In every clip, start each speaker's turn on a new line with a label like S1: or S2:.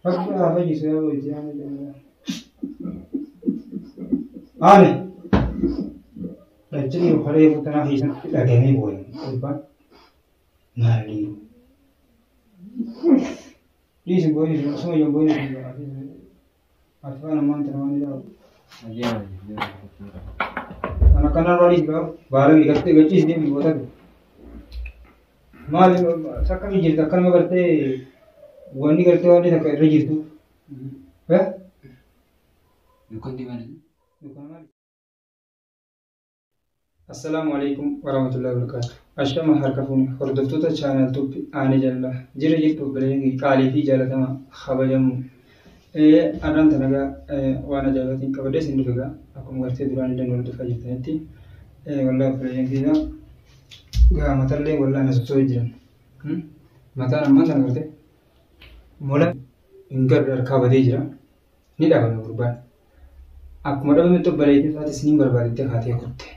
S1: Aku apa sih saya ujian. Ane. Jadi hari itu tanah hisan lagi ni boleh. Apa? Nari. Di sini boleh, semua yang boleh. Apa nama teman dia? Anak-anak wali juga, barang ikat gaji sih ni buat tu. Mal sekarang ni jadi sekarang berarti wani kerja wani tak kerja itu. Eh?
S2: Bukan di mana?
S1: Assalamualaikum warahmatullahi wabarakatuh. Ashama harkafuni hordoftoota channel tuubi aane jalla jira jirtu bilayni qaalii fi jaalatama kabajamu adaan tanaga waan ajaa'ibatiin qabadee sin dhufuga akkuma gartee duraan illee wal dhufaa jirtanitti wallahi bilayni gaa matallee wallahi nasosoo jiran mataan ammaan kana gartee mola hin garre harkaa badee jira ni dhabame gurbaan akkuma dhabame tokko baleetiin isaati isiniin barbaadettee kaatee kutte.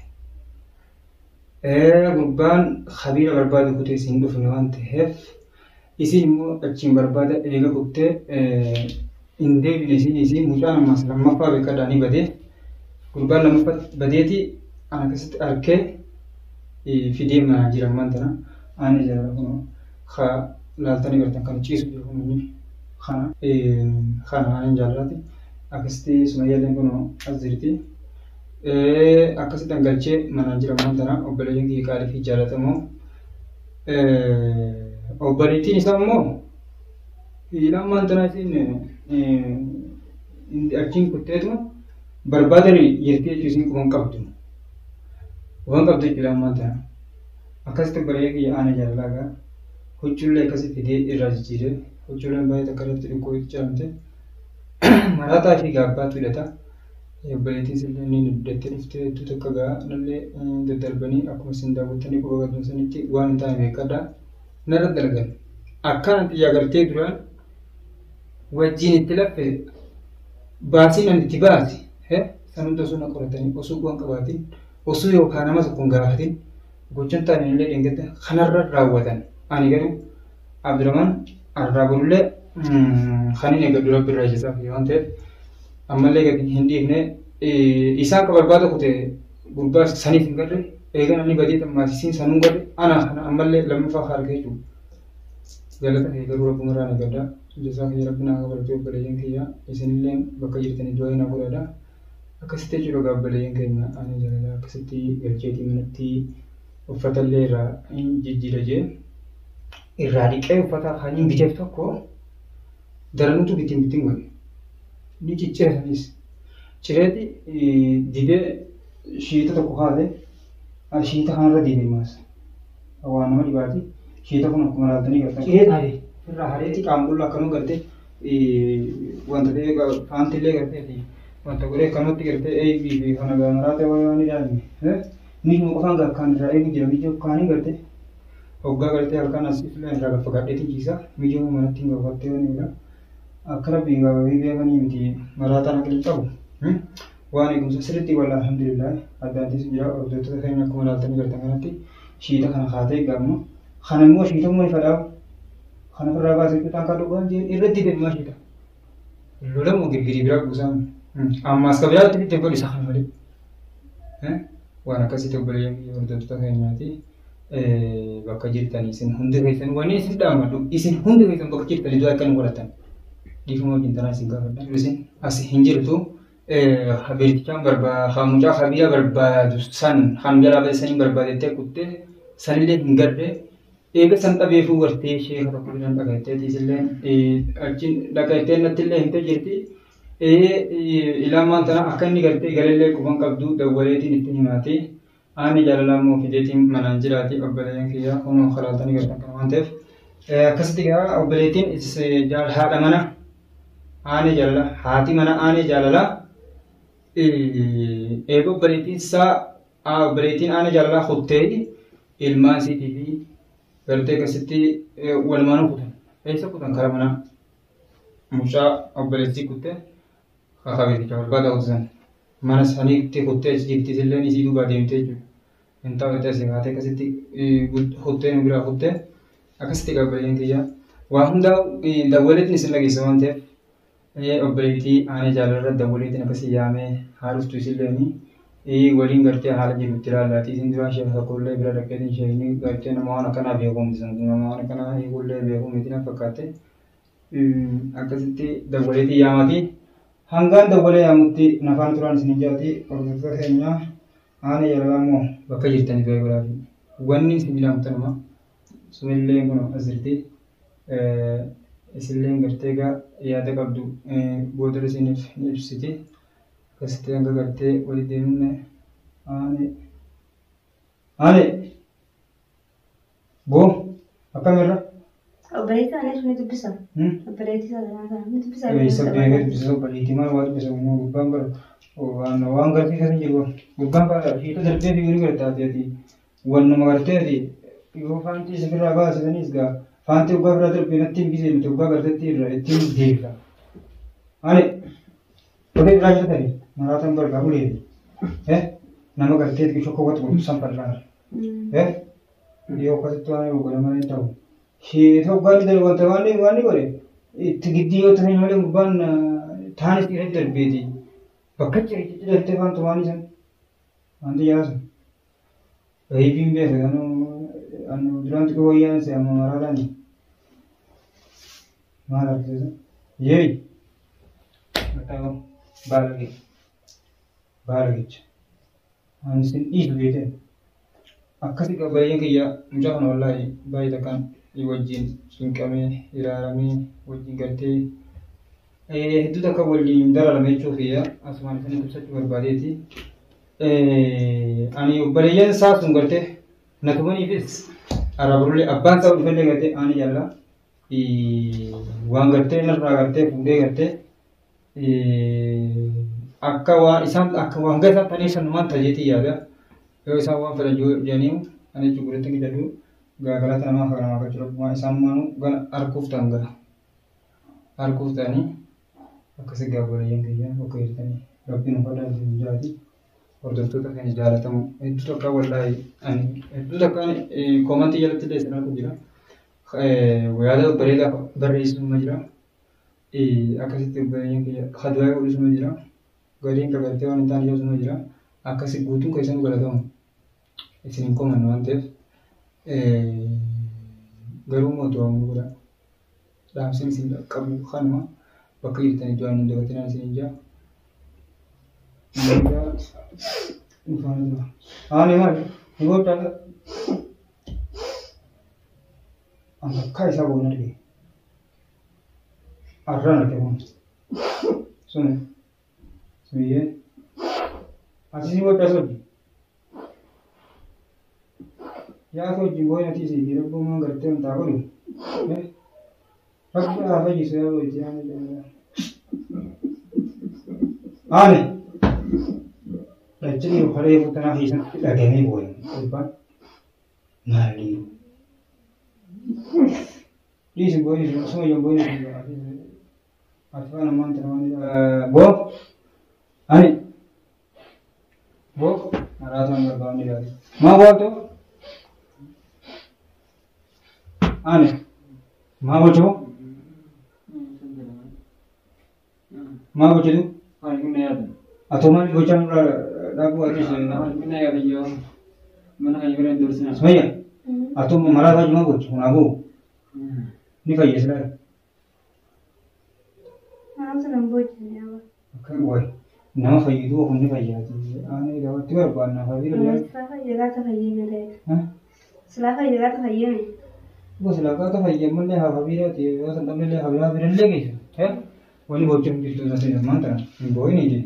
S1: Gurbaan khabiira barbaade kutee isin dhufne waan ta'eef isin immoo achiin barbaada eega kuttee hin deebine isin mucaan ammas lammaffaa beekadaanii badee gurbaan lammaffaa badeeti ana keessatti arkee fidee manaa jira ammaan tana ani jala kun laaltanii gartan kan ciisu jiru kun kana ani jaalladhe akkasitti sumayyaaleen kun as jirti. Akkasitti galchee manaan jira ammaan tana obboleeyyiin kiyya qaalii fi jaallatamoo obboleettiin isaa immoo hidhaan ammaan tana isin achiin kutteetuma barbaadan jirti jechuun isin kuban qabdu jechuudha ammaan tana akkasitti obboleeyyiin kiyya aana jaalladhaa huccuullee akkasitti fidee irraa jijjiiree huccuulleen baay'ee takka irratti dhukkoo jedhamte maraataa fi gaabbaatu hidhata. Obboleettiin sillee ni duddattee dhuftee hedduu takka gaa nallee daddarbanii akkuma isin daawwattanii quba qabdan sanitti waan hin taane beekadhaa narra dalagan akkaan xiyyaa gartee duraan wajjin itti laffe baasiin an itti baase san hunda osoo na qoratanii osoo waan qabaatiin osoo yookaan nama tokkoon gaafatin gochaan taane illee dhingata kanarra raawwatan ani garuu Abdurrahman Arraabullee kan inni eeggadhu rabbi irraa ijasaaf waan ta'eef ammallee gadi hin dhiifne isaan ka barbaada kute gurbaa saniif hin garre eegan ani badii xammaasisiin sanuu garre ana kana ammallee lammaffaa harkee jiru galata kee garuu rabbuma irraa nagaddaa jasaa kiyya rabbi naa kabalatee obboleeyyan kiyya isinillee bakka jirtanii du'aa naa godhadha akkasitti jechuudha gaa obboleeyyan keenya ani jaalala akkasitti galcheetii manatti uffatallee irraa jijjiira jee irraa dhiqee uffata kaaniin biteef tokko daranuutu bittiin godhe. Ni ciccire sanis cireeti dibee shiita tokko kaate shiita kanarra dibee maas waan nama dhibaati shiita kun akkuma laaltanii gartan ciree taate irraa hareeti qaamqulla akkanuu garte wanta ta'e faantillee garteeti wanta godhee akkanumatti gartee eebii fi kana gaamaraa ta'e waan ilaalme ni nu qofaan akkaan irraa eegu jira miijoo kaanii garte hoggaa gartee halkan as illee irraa gaffa gadheetiin ciisa miijoo manatti hin gaffattee waan eegaa. Akkana biingaawanii beekanii miti maraataan akka qabu waan eegumsa sirriitti walla alhamdulillah addaantis jira hordoftoota keenya akkuma laaltanii gartan kanatti shiita kana kaatee gaamma kana immoo shiita immoo ifa dhaabu kana irraa baasee kutaan kan dhugaan irratti deemaa shiita lolamoo girgirii biraa buusaan ammaas kabiraatti fitte godhi isa kana malee waan akkasitti obboleeyyan hordoftoota keenyaati bakka jirtanii isin hundi keessan wanni isin dhaamadhu isin hundi keessan bakka jirtanii dura akka nu godhatan. Difuma bintana isin gaafadha. Isin as hin jirtu habirtichaan hamucaa habiira barbaadu san hangalaa badisanii barbaadettee kuttee sanillee hin garre eega san qabeefuu gartee sheeka tokko biran dhagaatteeti isillee achiin dhagaatteen nattillee himtee jirti. Ilaamaan tana akka inni gartee galillee quban qabdu dawwaleetiin itti himaati. Ani jaalalaa immoo fideetiin manaan jiraati obboleeyyan kiyyaa kunoo kalaaltanii gartan kana waan ta'eef akkasitti gaa obboleettiin haadha mana. Aane jaalala haati mana aane jaalala eega obboleettiin aane jaalala kuttee ilmaan isiitii fi gartee akkasitti walumaan kutan eessa kutan karaa manaa mucaa obboleettii kuttee kakabeeticha barbaada kutusan mana saniitti kuttee jirti isillee isii duubaa deemtee jechuudha hin ta'u itti asii haatee akkasitti kuttee nu biraa kuttee akkasitti qabbaleen kiyyaa waa hundaa dawwaleetiin isin dhageessa waan ta'eef obboleettii aanee jaalarra daboleetiin akkasii yaamee haadhuftu isillee waliin gartee haala jirutti ilaallaatii isin duraan ishee tokkollee bira dhaqeetiin ishee gartee nama waan akkanaa beekumsi nama waan akkanaa hiikullee beekumitiin fakkaatte akkasitti daboleetii yaamati hangaan dabolee yaamutti nafaan turaan isin ijaati hordoftoota keenyaa aanee jaalalaa immoo bakka jirtaniif beekuraafi wanni isin jedhamtanuma sunillee kun asirti isilleen gartee egaa yaada qabdu booda isiniif ni ibsiti akkasitti hanga gartee walii deemne aanee boo akkamirra
S3: obboleettii aanee sun ni dubbisa. Obboleettii sana ni dubbisa.
S1: Isa beekee dubbisa obboleettii maal waa dubbisa gubbaan bara waan gartee keessa jiru gubbaan bara fiixoo darbee fi ni gartaati wannuma garteeti yoo faantii sirraa baasitanis gaa faantii ugaa biraa darbee natti hin gisee miti ugaa garteetti irra ittiin deebisa. Ani odee biraa jirtanii maraatan bargaa buleeti. Nama garteetti shokka watu guddisan bal'aan. Yoo akkasitti waan yoo godhaman hin ta'u. Sheeta ugaa ni darbu wanta waan ni godhe itti giddii yoo ta'an malee gubbaan taanis irratti darbeeti. Bakka cirichitti dartee faantu waan isan wanti yaasu. Baay'een beeka kanuu duraan xiqqoo wayyaan isa amma maraadhaan maal argisiisa? Yeey! Maxxanoo baala jecha. Ani isin dhiisu beekee akkasii qabayyeen kiyya mucaa kana wallaahi baay'ee takkaan wajjin cinqamee ilaalamee wajjin gartee hedduu takka waliin dararame jechuuf asumaan isin ibsachuu barbaadeeti. Ani obboleeyyan isaa sun gartee natumaniifis araburullee abbaan isaa dhufallee gartee ani jalla waan gartee narraa gartee fuudhee gartee akka waan isaan akka waan gaafa ta'ee sanumaan tajeetii yaada yoo isaan waan fedhan jedhaniimu ani jechuudha guddaatti jedhu gaagalata namaa faana akka jiru waan isaan maanu gana arguuf ta'an gala arguuf ta'anii akkasii obboleeyyan kiyya bakka jirtanii rabbiin uffata isin jaati. Hordoftoota keenya jaalatamu hedduu takka wallaahi hedduu takka koomantii jalatti illee isin argu jira. Yaada bareedaa barreessuma jira. Akkasitti obboleeyyan kiyya hadu'aa godhisuma jira. Gadiin qabatee waan hin taane yoosuma jira. Akkasi guutuun keessan galatamu isin hin koomanne waan ta'eef garuu mootummaa godha. Dhaamsiin isin qabu kanuma bakka jirtan iddoo hin dabatinaan isin hin jaa. Ani mal, ibu tak angkat kai sabu nanti. Arran nanti pun. Sunni, sunni. Asisi ibu tak soji. Ya soji boy nanti sih, dia pun mengerti entah apa tu. Aku apa je saya boy jangan. Ani. Jadi hari itu tanah hisan lagi ni boy, apa? Nali. Ini semua ini semua yang boy ni. Apa nama teman ni? Bo, ani, bo, naratan berbau ni lagi. Ma bo tu? Ani, ma bo tu? Ma bo tu? Ani kena ada. Atau mana bocang lagu artis mana ya dia mana kayu beran terusnya semuanya atau malah saja mau bocor aku ni kayu sebenarnya
S3: Mana senang bocor ni apa?
S1: kan boy nama kayu itu aku ni kayu ane dapat tiga bulan nama kayu dia
S3: Selaka juga tak kayu ni deh. Selaka juga tak kayu ni.
S1: bos laka tu kayu mana hawa dia tu bos entah mana hawa dia lagi wani bocor itu nanti mana boy ni je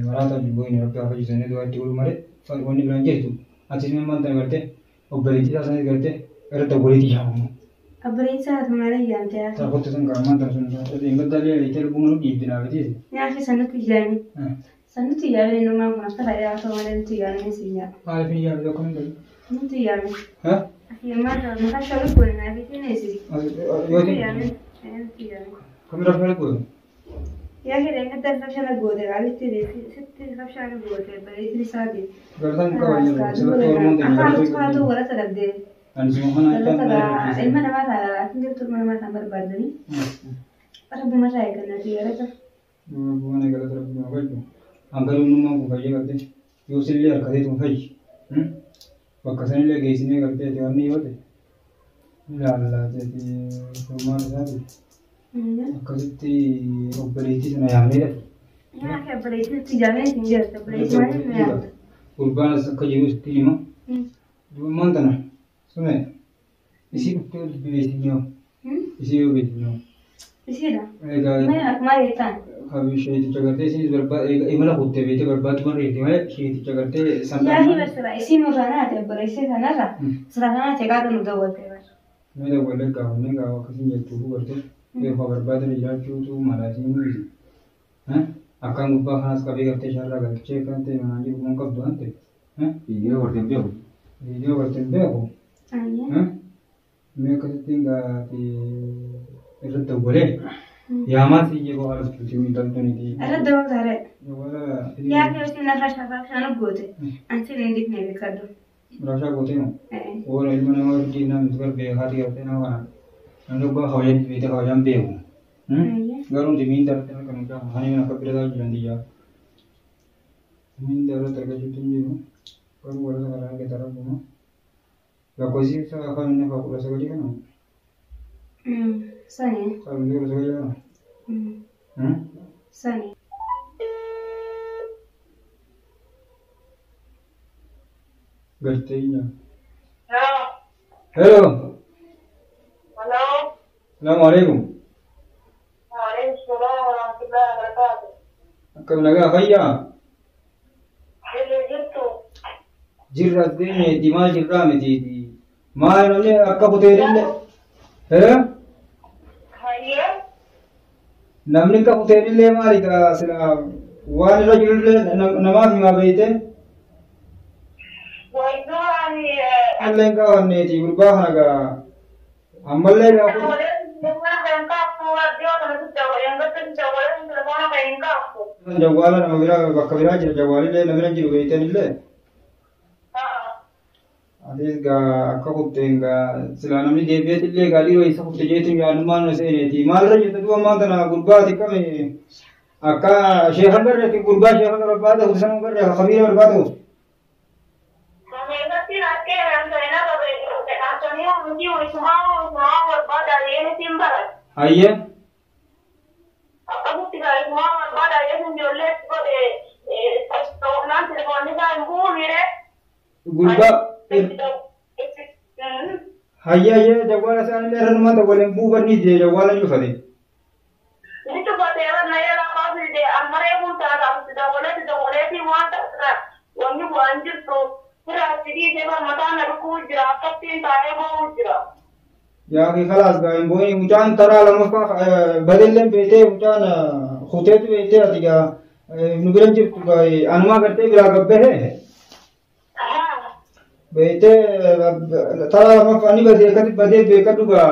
S1: marata boy ni apa apa jenisnya tu ada dulu mare wani belanja itu asis memang tak kerja obboleettii isaa sanis gartee irratti obboleettii shaamu.
S3: Obboleettii isaa maal ayyaamtee?
S1: Taphatu sun qaamaan taasisan ingaldaalee leetee lubbuun dhiibdinaa gateeti.
S3: Nyaata sanatti ijaarame. Sanatti ijaarame namaa kun akka fayyaa ta'uu malee nuti ijaarame si nyaata.
S1: Maaliif hin yaadu akkamiin galu?
S3: Nuti ijaarame. Yammaa maqaa shawii goone naa fi kenna isi. Nuti ijaarame. Nuti ijaarame.
S1: Kamira fayyaa gootu?
S3: Yaa kee akka fashana goote gaalitti sitti fashana goote bareedni isaati.
S1: Gartaan qabayyee sirriitti hormoon ta'e
S3: afaan uffatu warra dhabdee.
S1: Ani suma kana
S3: Ilma namaa ta'a. Atin jirtu ilma namaa ta'an barbaadanii. Rabbi mataa eeggannaa xiyyaarata.
S1: Bu'aan eegalata rabbi nama fayyu. Hanga dunnummaan kun fayyee galtee yoo sillee harkatee tun fayyi. Bakka sanillee geessinee galtee wanni yoo ta'e ilaallaa ta'e furmaata isaati. Akkasitti obboleettii sana yaamnee dha.
S3: Yaa akka obboleettiitti ijaarame isin jirta. Obboleettii maaliif na yaamta?
S1: Gurbaanas akka jiru sitti hima. Duummaan tana sume isii dhuftee beesin yoo isii yoo beesin yoo.
S3: Isiidha.
S1: Egaa
S3: Maal jettaan?
S1: Habis sheeticha gartee isinis barbaade imala kuttee beekte barbaadu malee malee sheeticha gartee
S3: Yaa
S1: sangaan.
S3: fi basira isiin muraanaati obboleettii sanarra sira kanaati qaata nu daawwattee bara.
S1: Mee daawwallee gaafannee gaafa akkasiin jechuuf gartee beekuma barbaadanii jiraachuutu malaasiin mul'isa. Akkaan gubbaa kanas qabee gartee sharraa galchee kan ta'e manaan jiru kun qabdu waan ta'e.
S2: Viidiyoo warreen beeku.
S1: Viidiyoo gartee beeku.
S3: Ayyaa.
S1: Mee akkasittiin gaafii irratti daawwalee yaamaas yeroo haala tuutii miidhamtaniiti.
S3: Irratti daawwataare.
S1: Wala
S3: Yaa fi isiin narra sharraa shan goote. Anti ni dikne beekadhu.
S1: Rashaa gootee moo? Wala ilma namaa hojii namni garbee haati gartee nama kanaan. Namni obbaa hawayaan beekte hawayaan beeku. Garuu dimiin darate kan muka hani nak berada jalan dia. Dimiin darate terkejut jiru. Garuu wala sekarang kita ragu. Gak kau sih saya akan ini kau rasa kerja kan?
S3: Sani.
S1: Kalau dia rasa kerja kan?
S3: Sani.
S1: Gertinya.
S4: Hello.
S1: Hello.
S4: Hello.
S1: Assalamualaikum.
S4: Waalaikumsalam warahmatullahi wabarakatuh.
S1: Akkam nagaa fayyaa?
S4: Jirtu.
S1: Jirra deemee dimaa jirraa miti. Maal namni akka buteedillee?
S4: Hayyee.
S1: Namni akka buteedillee maali kaa sila waan irra jirullee namaaf himaa beeyte?
S4: Wayyoo ani.
S1: Alleen kaawanneeti gurbaa kana gaa ammallee gaa kun. Jawwaala nama biraa bakka biraa jira jawwaalillee nama bira jiru beeytanillee. Atis gaa akka kutteen gaa silaa namni deebi'eetillee gaa dhiiroo isa kutte jeetuun yaadummaan na seeneeti. Maalirra jirtu duuba ammaa tana gurbaati kame akka sheekan garreetti gurbaa sheekan barbaada kutte sanuu garree akka kabiira barbaada kutte. Hayyee.
S4: Akkasitti gaa'immaa barbaada yesuun ijoollee godhe naan telefoonni isaa hin buunire.
S1: Gurbaa. Hayyee jawwaala isaanillee irranumaa ta'u waliin buufanni jee jawwaala ni dhufate.
S4: Ni dhufate irra yeroo kaasuu ammaree bultaadhaaf daboleetii waan ta'eera wanni bu'aan jirtu firaatti dhiisee mataa na dhukkuu jira akkattiin taa'ee boo'uu jira.
S1: Yaa fi kalaas gaa hin boo'in mucaan taraa lammaffaa badelleen beetee mucaan kuteetu beetee ati gaa nu bira jirtu gaa anumaa gartee biraa gabbahee. Beetee taraa lammaffaa ni badee akkatti badee beekadhu gaa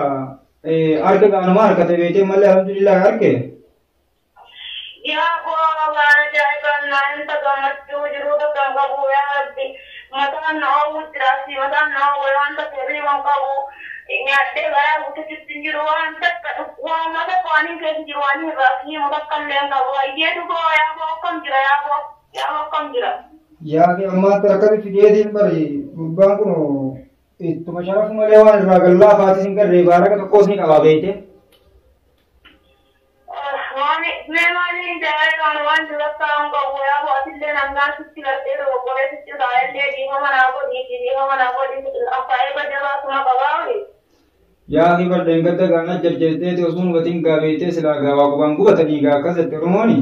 S1: harka gaa anumaa harkate beetee mallee alhamdulillah harke.
S4: Yaa koo waan ajaa'ibaan naannoo gammachuu jiru kan qabu yaa rabbi mataan na hawwu jiraasi mataan na hawwu waan ta'eef waan qabu. Nyaatee garaa guutuutti jiru waan takka waan mata qaanii keessa jiru waan irraa fi muka kan leen qabu baay'ee dhugoo yaa boo akkam jira yaa boo akkam jira.
S1: Yaa fi ammaa akkatti fideetiin bari gurbaan kun ittuma sharafu malee waan irraa gallaa faatis hin garree baaraga tokkos ni qabaa beekte.
S4: Maaliin jaalalaan waan duratti qabu yaa boo asillee naannaa sitti gartee dogoggoree sitti taa'ellee dhiifama naa godhii affaa'ee bajabaatuma qabaa.
S1: Yaa fi bardeen gadda gaana jajjabeetti osoo hubatiin gaabeettee silaa gaawaa qubaan gubatanii gaa akkas jette Oromooni.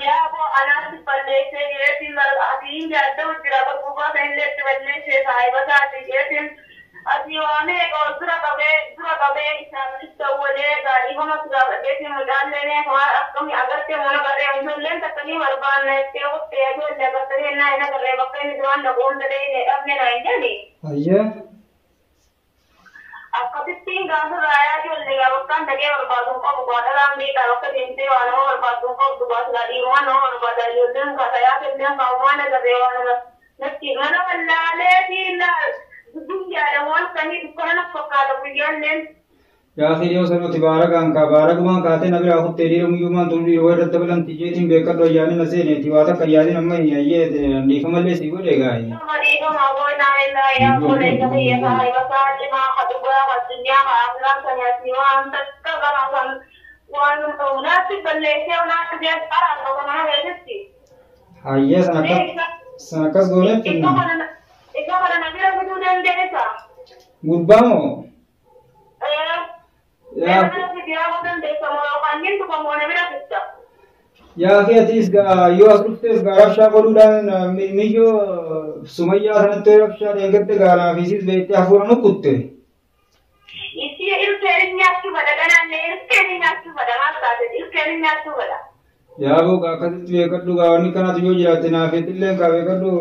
S4: Yaa boo anaatti balleessee jeetiin atiin jaadda'u jira gurgurbaa sanillee itti balleessee saahiba taate jeetiin asii waamee dura qabee isaan dawwalee gaadhiifama gaafadheetiin mucaallee waan akkamii agartee mana garee ijoolleen takkanii barbaanna jettee qottee ijoollee agartee ennaa ina garee bakka inni duraan dhaquun ta'ee dhabne naa hin jedhi.
S1: Hayyee.
S4: Akkasittiin gaafa raayaa ijoollee yaa bakkaan dhaqee barbaaduun qabu baadhalaan beekaa bakka deemtee waa nama barbaaduun qabdu baasila dhiirumaan nama barbaada ijoolleen kaasayaa kennan kaawwamaan agarree waan natti mana wallaaleetiin dudduun yaadamu waan sanii dukkana na fakkaata guyyaalleen.
S1: يا أخي يوم سنة تبارك أنك بارك ما كاتين أبي أخذ تدير ميومان تقولي هو رتب لهم تيجي بيكر لو يعني نسيني تبارك كياني نما هي ديكم اللي سيقول لك هاي. هاي سنكس قولة كنا. Gurbamo. Ya akhi atis yo asruftes garafsha boludan miyo Sumayya sanatto rafsha dengette gara visis bete afurano kutte.
S4: Isi ilkerinyatu badagana ne ilkerinyatu badana sate ilkerinyatu bada.
S1: Ya bo kakati tuye kaddu gawani kana tuyo jirate na fetille ka ve kaddu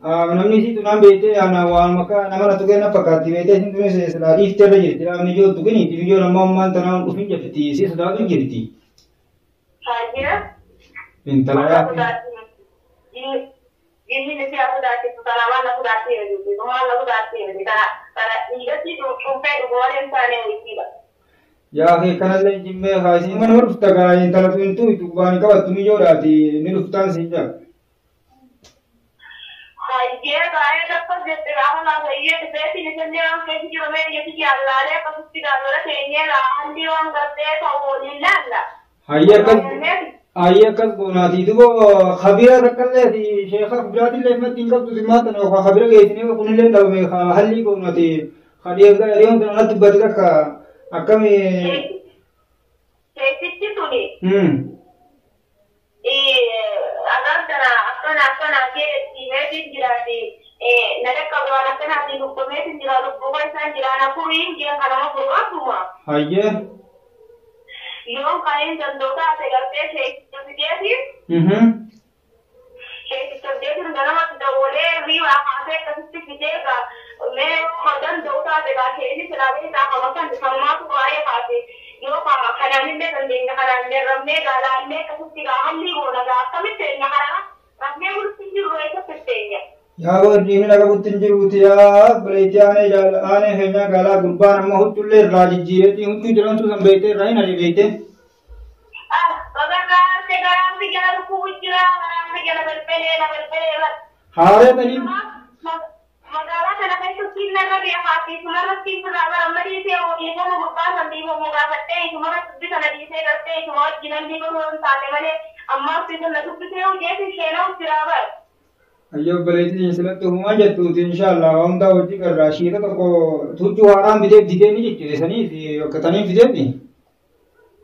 S1: namni si tunam bete ana wan maka namana tuge na pakati bete sin tune se sala ifte re jirti namni jo tugini ti jo namman tanam ufin jefti si sada tu jirti.
S4: Haja.
S1: Pintalaya.
S4: Ini ni siapa dah kita tanaman aku dah tiada juga, rumah aku dah tiada. Karena ini sih tu sampai dua orang sana yang ikut.
S1: Ya akhi kana le jimme khasi man urufta ga in tala tu bani ka tumi jo rati ni ruftan sinja.
S4: ये गाय जब तक जब तक राह ना गई है तो बेटी ने चंदे हम कैसे जो मैं ये कि अल्लाह ने पसंद किया वाला चाहिए राहन दिवान करते तो वो नहीं ला
S1: आइए कल बोना थी तो खबीरा रखल ले थी शेख खबराती ले में तीन कब तुझे मात ना खबीरा गई थी वो कुने ले दो में हल्ली बोना थी खड़ी अगर रियों तो ना तिब्बत का अक्का में
S4: कैसे तूने अगर तना अक्का के तीन दिन जिराती नरे कब्र अक्का ती लोग में तीन जिरा लोग बोल सा जिराना पूरी जिरा खाना होगा तुमा
S1: आइए
S4: यों काइन जंदोता से करते थे तो दिया थी तो देख रहा मत तो बोले भी वहां से कभी किदेगा मैं मदन दोता से का खेली चलावे ता हम का सम्मा को आए खाते यो खाने में गंदेंगे खाने रमने गाला में कभी हल्ली होना गा कभी तेंगे हरा रमने उल्टी जो रोए तो पिटेंगे
S1: या वो नीम लगा बुतिन जिरुतिया बलेजाने जाल आने है ना गाला गुब्बा नम हो चुल्ले राज जीरे ती उनकी जलन तो संबेते रहे ना बेते
S4: अगर से गरम भी गला कुचरा गरम भी गला बलपेले
S1: हारे तनी
S4: मगाला तना में तो किन लगा दिया हाथी तुम्हारा किन लगा अमरी से वो ये को गुब्बा संदी वो मुगा सकते हैं तुम्हारा भी सनदी से करते हैं तुम्हारा जिनन भी को साले वाले अम्मा से तो लग सकते हो जैसे शेना उतरावर
S1: अयो बलेती इसला तो हुआ जतु इंशाल्लाह औंदा होती कर राशि तो को तुजु आराम बिदे दिदे नहीं जिते सनी कतनी बिदे नहीं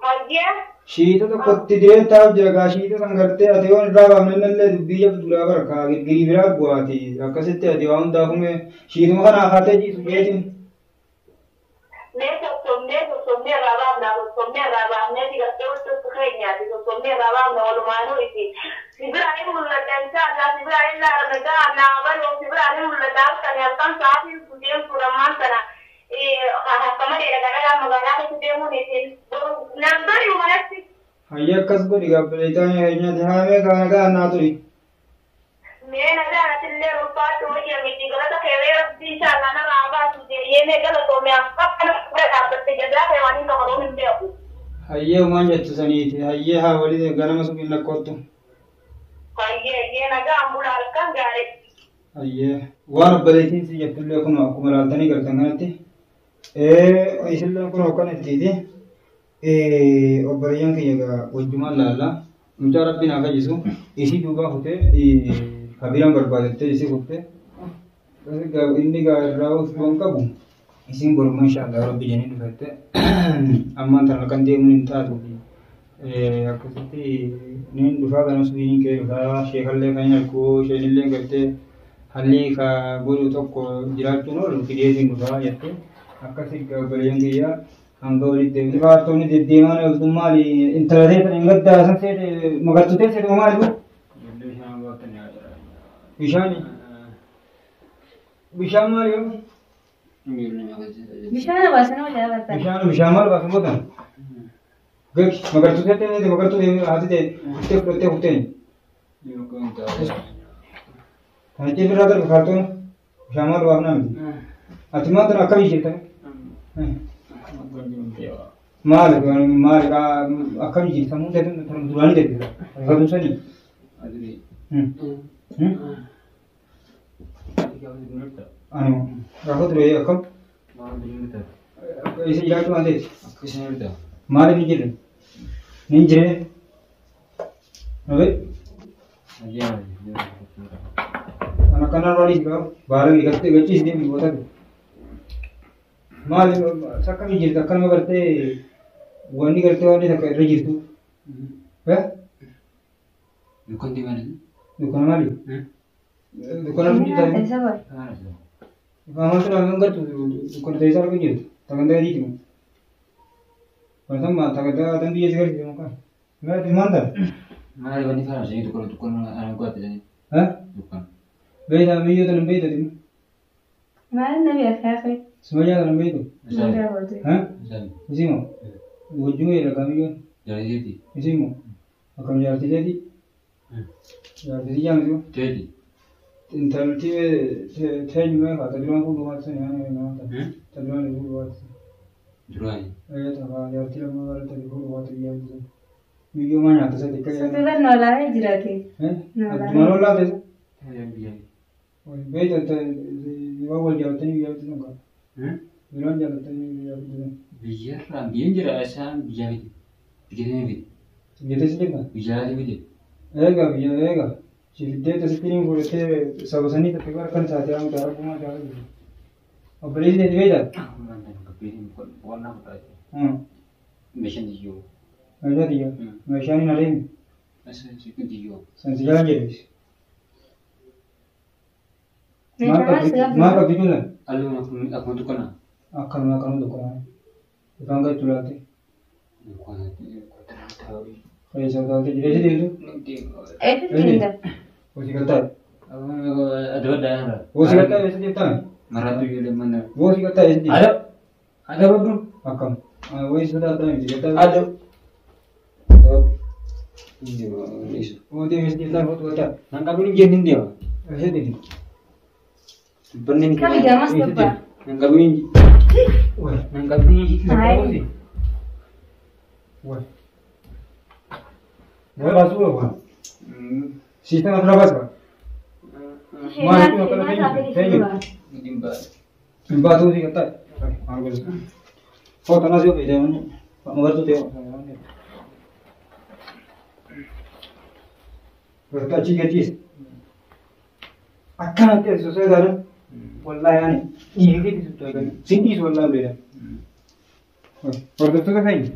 S4: हाजिया
S1: शीत तो पत्ती दिरे ताव जगह शीत संगरते अदिवन राव हमने नल्ले बीज दुलावर का गिरिविरा बुआ थी कसिते अदिवन दा हुमे शीत में खाना खाते जी सुबह दिन
S4: ने तो सोमने रावा ने दिया तो कहीं तो सोमने रावा ने वो मानो इसी Ibrahim mulatan sa Ibrahim na naga na balo Ibrahim mulatan sa niya kan sa atin sudiyan suraman sana kama de daga magana ko sudiyan mo ni number yung manasi
S1: hayya kasbo diga belita ne nya dhya me ga na to
S4: me na da tille rupa to ye miti gala ta khele rabbi inshallah na raba sudiyan ye ne gala to me akka na batte jada ke wani to haro hinde aku
S1: hayya man jattu sani thi hayya ha wali de gana masu bin lakottu
S4: ये नगा अम्बुला अलका गारे
S1: अये वार बलेती से ये तुल्ले को ना कुमरा तनी करते हैं ना इसलिए को ना करने थी और बरियां की जगह वो जुमा लाला मुझे रब्बी ना का जिसको इसी दुआ होते खबीरां बर्बाद देते इसी होते इन्हीं का राव सुबह का बूम इसी बरु इंशाल्लाह रब्बी जने दुखते अम्मा तरह कंधे में इंता तो akkasitti nin dhufaa kana subiin kee dhufaa sheekallee kan halkuu sheenillee gartee halli ka godhu tokko jiraachuun oolu fideetiin dhufaa jette akkasi gabbaliyan kiyya hanga walitti dhibaattoonni deddeemaan oltummaali intalatee tan hin gaddaasan seete magartutee seete maali bishaani bishaan maali yoo
S3: bishaan baasana wajaa baasana
S1: bishaan maali baasan gootan मगर तुझे आते थे उठते उठते हंचे फिर अगर खाते हो शामल वापना में अतिमा तो अक्का भी चलता है Maal akkam jirta muudee duraanii deebisa. Fakkii sanii. Ani gaafa ture akkam isa jiraatu waan ta'eef maal inni jedhu ni jiree kan akkanaa rooliis gaaf baala miidhagdee gachiisdee miidhagota maal sakkamii jirtu akkanuma gartee wanni gartee wanni takka irra jirtu dukkana maali dukkana jirtu Fahamatu namun gartu dukkana ta'ee sarara jirtu tagandaa jiitu Pertama tagandaa dan dia sekali muka nggak di mana
S2: Mana ada fara sih tukun anak gua aja nih. Tukun.
S1: beda medio dan beda di
S3: Mana nabi akhirat.
S1: semuanya dalam beda
S2: Misalnya.
S1: Isimo ujungnya ada kami kan
S2: Jadi jadi.
S1: Isimo akan jadi jadi yang itu
S2: Jadi.
S1: Intel teh juga kata dia mampu buat sih ya nama tadi mana dia buat
S2: Jurai.
S1: tak ya tidak mau ada tadi buat dia itu video mana atas itu kayak
S3: Setelah nolai jirati.
S1: mana lah deh
S2: Yang biar.
S1: beda di awal jauh tadi dia itu enggak bilang jauh tadi dia itu
S2: Biar rambian jera asam biar itu. Bikin ini.
S1: gitu sih kan
S2: Biar itu.
S1: Ega. Jadi dia terus piring boleh teh sabasani tapi kan saat yang cara cuma cara gitu. Oh beli dia beda.
S2: Mantan kepiring warna apa itu? Mesin hijau.
S1: Ada dia. Macam ni nalim.
S2: Asal itu hijau.
S1: Sensi jalan jadi.
S3: Mereka
S1: Maka bikin
S2: Alu aku tuh kena.
S1: akan untuk kan. Bukan kan tu latih.
S2: Bukan itu tahu.
S1: Kayak saudara jadi itu.
S3: itu tidak.
S1: Oh si kata.
S2: Ada daerah.
S1: Oh si kata biasa dia tahu.
S2: Maratu di mana?
S1: Oh si kata biasa dia.
S2: Ada apa bro?
S1: Akan. Oh sudah tahu si kata.
S2: Ada. Ini
S1: Oh dia biasa dia tahu tu kata.
S2: nangkap ini jadi dia.
S1: Biasa dia.
S2: Bening
S3: Kami gamas apa?
S2: nangkap ini.
S1: Wah.
S2: Nangkap ini.
S3: Hai.
S1: Wah. Wah masuk lah. Sistem apa sih? Mari kita kalau
S2: Dimba.
S1: Timba tu sih kata. Harus. Oh tanah siapa dia mana? Pak Mawar tu dia. Berkaci kaci. Akan nanti sesuai dengan wallahi ini ini sesuai dengan sini wallahi beda. Waktu tu kan ini.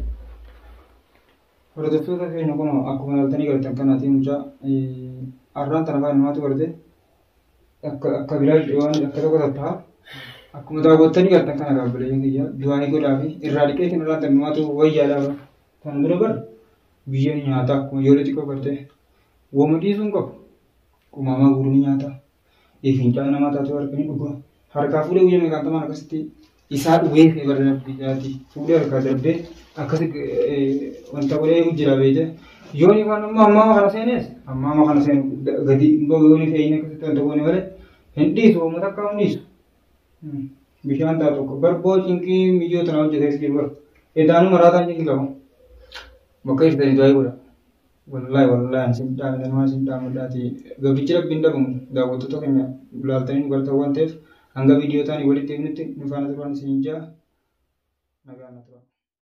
S1: Waktu tu kan ini aku kenal tadi kalau tengah nanti muncul arran tanah nama tu berarti akka bilang doan akka tu kata apa aku muda buat tadi kalau tengah nak beli yang dia doan itu dah ni eradicate ni orang tanah tu wajib jalan kan berapa biar ni nyata aku yolet itu berarti वो मटी सुन को मामा गुरु नहीं आता ये फिंचा ना माता तो हर कहीं उगो हर का पूरे उजे में कांता मान कसती इसार वे फेवर ने जाती पूरे हर का दबे अकसे वंता पूरे उजरा बेजे यो नहीं वाला मामा खाना सेने मामा खाना सेने गदी इनको यो नहीं फेने कसते तो बोने वाले हिंदी सो मत काउंडिस बिशान ता तो बर बो चिंकी मियो तनाव जगह से बर ये दानु मराता चिंकी लो मकई दरी दोई बोला wallahi sinta nama sinta mudati gabichira binda bung dawoto to kenya bulaltani garta wantef anga video tani wali teknik nufana turan sinja naga natwa